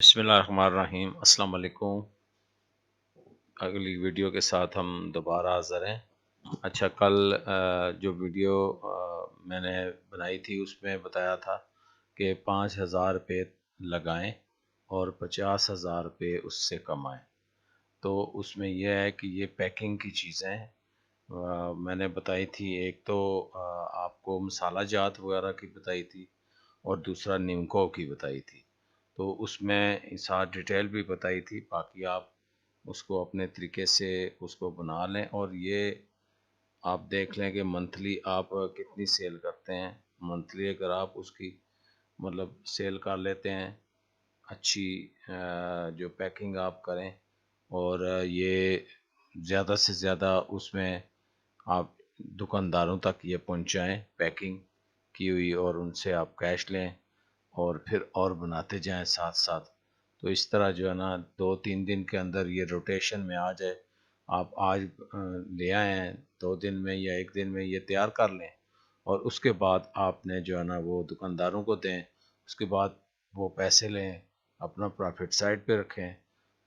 بسم اللہ الرحمن الرحیم۔ السلام علیکم۔ اگلی ویڈیو کے ساتھ ہم دوبارہ حاضر ہیں۔ اچھا، کل جو ویڈیو میں نے بنائی تھی اس میں بتایا تھا کہ 5,000 روپے لگائیں اور 50,000 روپے اس سے کمائیں۔ تو اس میں یہ ہے کہ یہ پیکنگ کی چیزیں میں نے بتائی تھی۔ ایک تو آپ کو مسالہ جات وغیرہ کی بتائی تھی اور دوسرا نیمکو کی بتائی تھی۔ تو اس میں ساتھ ڈیٹیل بھی بتائی تھی، باقی آپ اس کو اپنے طریقے سے اس کو بنا لیں اور یہ آپ دیکھ لیں کہ منتھلی آپ کتنی سیل کرتے ہیں۔ منتھلی اگر آپ اس کی مطلب سیل کر لیتے ہیں، اچھی جو پیکنگ آپ کریں اور یہ زیادہ سے زیادہ اس میں آپ دکانداروں تک یہ پہنچائیں پیکنگ کی ہوئی، اور ان سے آپ کیش لیں اور پھر اور بناتے جائیں ساتھ ساتھ۔ تو اس طرح جو ہے نا 2-3 دن کے اندر یہ روٹیشن میں آ جائے۔ آپ آج لے آئیں، 2 دن میں یا 1 دن میں یہ تیار کر لیں اور اس کے بعد آپ نے جو ہے نا وہ دکانداروں کو دیں۔ اس کے بعد وہ پیسے لیں، اپنا پروفٹ سائڈ پہ رکھیں،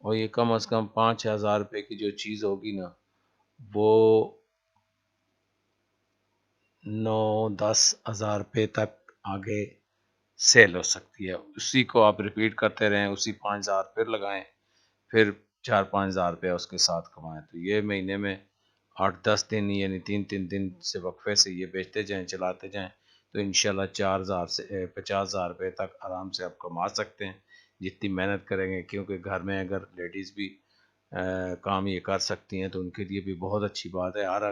اور یہ کم از کم 5,000 روپے کی جو چیز ہوگی نا وہ 9-10 ہزار روپے تک آگے سیل ہو سکتی ہے۔ اسی کو آپ ریپیٹ کرتے رہیں، اسی 5,000 پھر لگائیں، پھر 4-5 ہزار روپے اس کے ساتھ کمائیں۔ تو یہ مہینے میں 8-10 دن یعنی 3 دن سے وقفے سے یہ بیچتے جائیں، چلاتے جائیں، تو انشاءاللہ 4,000 سے 50,000 روپے تک آرام سے آپ کما سکتے ہیں جتنی محنت کریں گے، کیونکہ گھر میں اگر لیڈیز بھی کام یہ کر سکتی ہیں تو ان کے لیے بھی بہت اچھی بات ہے۔ ہر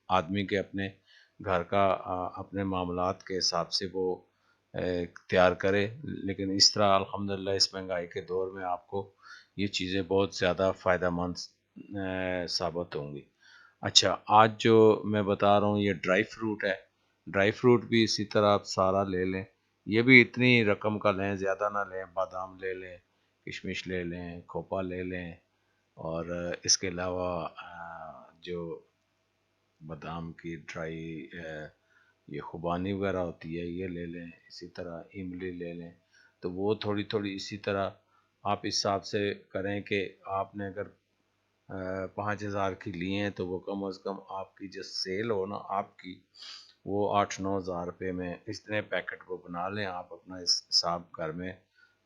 آدمی کے اپنے گھر کا اپنے معاملات کے حساب سے وہ تیار کرے، لیکن اس طرح الحمدللہ اس مہنگائی کے دور میں آپ کو یہ چیزیں بہت زیادہ فائدہ مند ثابت ہوں گی۔ اچھا، آج جو میں بتا رہا ہوں یہ ڈرائی فروٹ ہے۔ ڈرائی فروٹ بھی اسی طرح آپ سارا لے لیں، یہ بھی اتنی رقم کا لیں، زیادہ نہ لیں۔ بادام لے لیں، کشمش لے لیں، کھوپا لے لیں، اور اس کے علاوہ جو بادام کی ڈرائی یہ خوبانی وغیرہ ہوتی ہے یہ لے لیں، اسی طرح املی لے لیں۔ تو وہ تھوڑی تھوڑی اسی طرح آپ اس حساب سے کریں کہ آپ نے اگر 5,000 کی لی ہیں تو وہ کم از کم آپ کی جو سیل ہو نا آپ کی، وہ 8-9 ہزار روپے میں اتنے پیکٹ وہ بنا لیں۔ آپ اپنا اس حساب گھر میں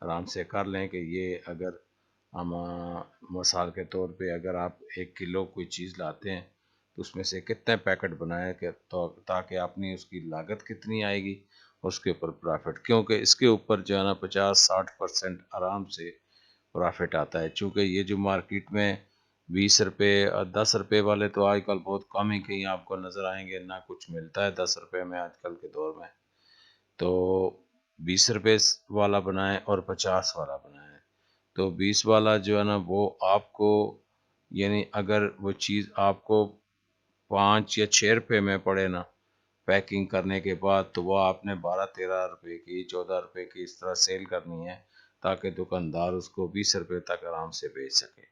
آرام سے کر لیں کہ یہ اگر ہم مثال کے طور پہ اگر آپ 1 کلو کوئی چیز لاتے ہیں تو اس میں سے کتنے پیکٹ بنائیں کہ تاکہ اپنی اس کی لاگت کتنی آئے گی اور اس کے اوپر پرافٹ، کیونکہ اس کے اوپر جو ہے نا 50-60% آرام سے پرافٹ آتا ہے۔ چونکہ یہ جو مارکیٹ میں 20 روپے اور 10 روپے والے تو آج کل بہت کم ہی کہیں آپ کو نظر آئیں گے، نہ کچھ ملتا ہے 10 روپے میں آج کل کے دور میں۔ تو 20 روپے والا بنائیں اور 50 والا بنائیں۔ تو 20 والا جو ہے نا وہ آپ کو یعنی اگر وہ چیز آپ کو 5 یا 6 روپے میں پڑے نا پیکنگ کرنے کے بعد، تو وہ آپ نے 12-13 روپے کی 14 روپے کی اس طرح سیل کرنی ہے تاکہ دکاندار اس کو 20 روپے تک آرام سے بیچ سکے۔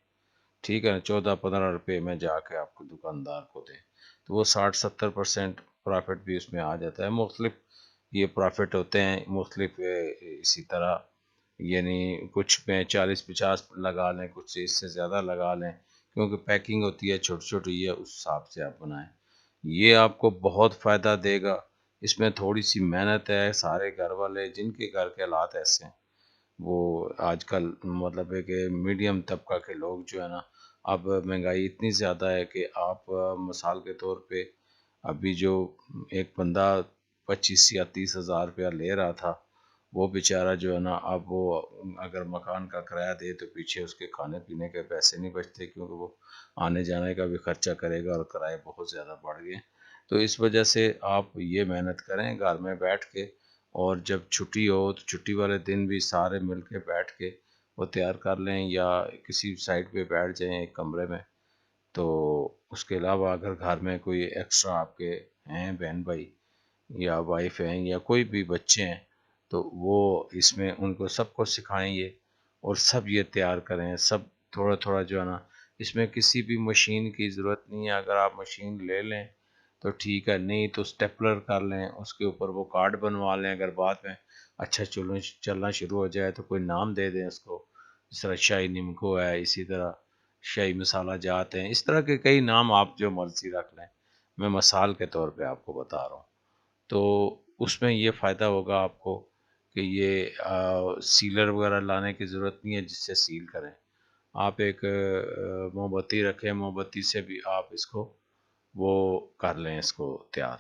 ٹھیک ہے نا، 14-15 روپے میں جا کے آپ کو دکاندار کو دیں تو وہ 60-70% پرافٹ بھی اس میں آ جاتا ہے۔ مختلف یہ پرافٹ ہوتے ہیں، مختلف اسی طرح یعنی کچھ میں 40-50 لگا لیں، کچھ سے اس سے زیادہ لگا لیں، کیونکہ پیکنگ ہوتی ہے چھوٹی چھوٹی، یہ اس حساب سے آپ بنائیں۔ یہ آپ کو بہت فائدہ دے گا۔ اس میں تھوڑی سی محنت ہے، سارے گھر والے جن کے گھر کے حالات ایسے ہیں وہ آج کل مطلب ہے کہ میڈیم طبقہ کے لوگ جو ہے نا، اب مہنگائی اتنی زیادہ ہے کہ آپ مثال کے طور پہ ابھی جو ایک بندہ 25 یا 30 ہزار روپیہ لے رہا تھا، وہ بیچارہ جو ہے نا اب وہ اگر مکان کا کرایہ دے تو پیچھے اس کے کھانے پینے کے پیسے نہیں بچتے، کیونکہ وہ آنے جانے کا بھی خرچہ کرے گا اور کرائے بہت زیادہ بڑھ گئے۔ تو اس وجہ سے آپ یہ محنت کریں گھر میں بیٹھ کے، اور جب چھٹی ہو تو چھٹی والے دن بھی سارے مل کے بیٹھ کے وہ تیار کر لیں، یا کسی سائٹ پہ بیٹھ جائیں ایک کمرے میں۔ تو اس کے علاوہ اگر گھر میں کوئی ایکسٹرا آپ کے ہیں بہن بھائی یا وائف ہیں یا کوئی بھی بچے ہیں تو وہ اس میں ان کو سب کو سکھائیں یہ، اور سب یہ تیار کریں، سب تھوڑا تھوڑا جو ہے نا۔ اس میں کسی بھی مشین کی ضرورت نہیں ہے، اگر آپ مشین لے لیں تو ٹھیک ہے، نہیں تو سٹیپلر کر لیں، اس کے اوپر وہ کارڈ بنوا لیں، اگر بعد میں اچھا چلنا شروع ہو جائے تو کوئی نام دے دیں اس کو، اس طرح شاہی نمکو ہے، اسی طرح شاہی مسالہ جات ہیں، اس طرح کے کئی نام آپ جو مرضی رکھ لیں، میں مثال کے طور پہ آپ کو بتا رہا ہوں۔ تو اس میں یہ فائدہ ہوگا آپ کو کہ یہ سیلر وغیرہ لانے کی ضرورت نہیں ہے جس سے سیل کریں، آپ ایک موم بتی رکھیں، موم بتی سے بھی آپ اس کو وہ کر لیں اس کو تیار۔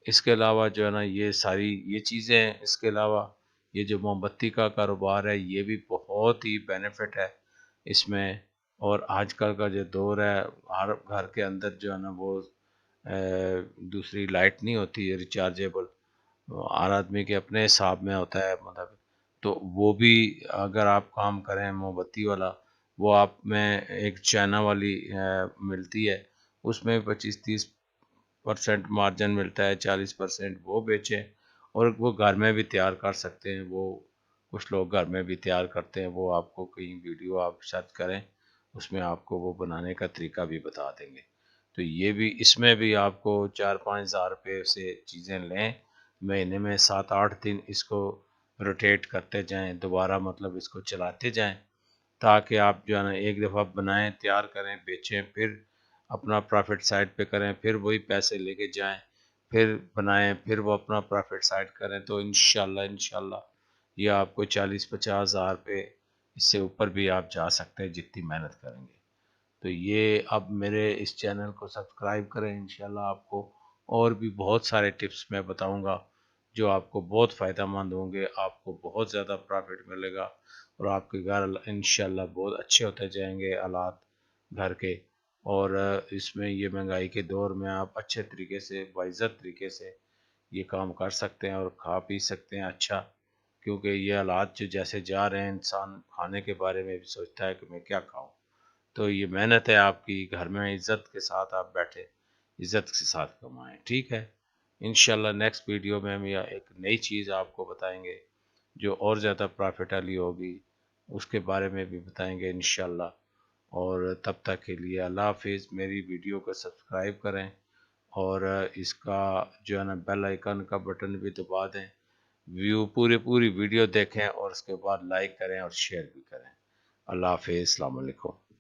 اس کے علاوہ جو ہے نا یہ ساری یہ چیزیں ہیں، اس کے علاوہ یہ جو موم بتی کا کاروبار ہے یہ بھی بہت ہی بینیفٹ ہے اس میں۔ اور آج کل کا جو دور ہے، ہر گھر کے اندر جو ہے نا وہ دوسری لائٹ نہیں ہوتی ہے ریچارجیبل، ہر آدمی کے اپنے حساب میں ہوتا ہے مطلب، تو وہ بھی اگر آپ کام کریں موم بتی والا، وہ آپ میں ایک چائنا والی ملتی ہے، اس میں 25-30% مارجن ملتا ہے، 40% وہ بیچیں، اور وہ گھر میں بھی تیار کر سکتے ہیں، وہ کچھ لوگ گھر میں بھی تیار کرتے ہیں، وہ آپ کو کہیں ویڈیو آپ سرچ کریں اس میں آپ کو وہ بنانے کا طریقہ بھی بتا دیں گے۔ تو یہ بھی اس میں بھی آپ کو 4-5 ہزار روپے سے چیزیں لیں، مہینے میں 7-8 دن اس کو روٹیٹ کرتے جائیں، دوبارہ مطلب اس کو چلاتے جائیں، تاکہ آپ جو ہے نا ایک دفعہ بنائیں، تیار کریں، بیچیں، پھر اپنا پرافٹ سائڈ پہ کریں، پھر وہی پیسے لے کے جائیں، پھر بنائیں، پھر وہ اپنا پرافٹ سائڈ کریں، تو انشاءاللہ یہ آپ کو 40-50 ہزار روپے اس سے اوپر بھی آپ جا سکتے ہیں جتنی محنت کریں گے۔ تو یہ اب میرے اس چینل کو سبسکرائب کریں، انشاءاللہ آپ کو اور بھی بہت سارے ٹپس میں بتاؤں گا جو آپ کو بہت فائدہ مند ہوں گے، آپ کو بہت زیادہ پرافٹ ملے گا، اور آپ کے گھر انشاءاللہ بہت اچھے ہوتے جائیں گے حالات گھر کے۔ اور اس میں یہ مہنگائی کے دور میں آپ اچھے طریقے سے باعزت طریقے سے یہ کام کر سکتے ہیں اور کھا پی سکتے ہیں اچھا، کیونکہ یہ حالات جو جیسے جا رہے ہیں انسان کھانے کے بارے میں بھی سوچتا ہے کہ میں کیا کھاؤں۔ تو یہ محنت ہے آپ کی، گھر میں عزت کے ساتھ آپ بیٹھے عزت کے ساتھ کمائیں، ٹھیک ہے؟ انشاءاللہ نیکسٹ ویڈیو میں ہم یہ ایک نئی چیز آپ کو بتائیں گے جو اور زیادہ پرافٹ والی ہوگی، اس کے بارے میں بھی بتائیں گے انشاءاللہ۔ اور تب تک کے لیے اللہ حافظ، میری ویڈیو کو سبسکرائب کریں، اور اس کا جو ہے نا بیل آئیکن کا بٹن بھی دبا دیں، پوری ویڈیو دیکھیں اور اس کے بعد لائک کریں اور شیئر بھی کریں۔ اللہ حافظ، السلام علیکم۔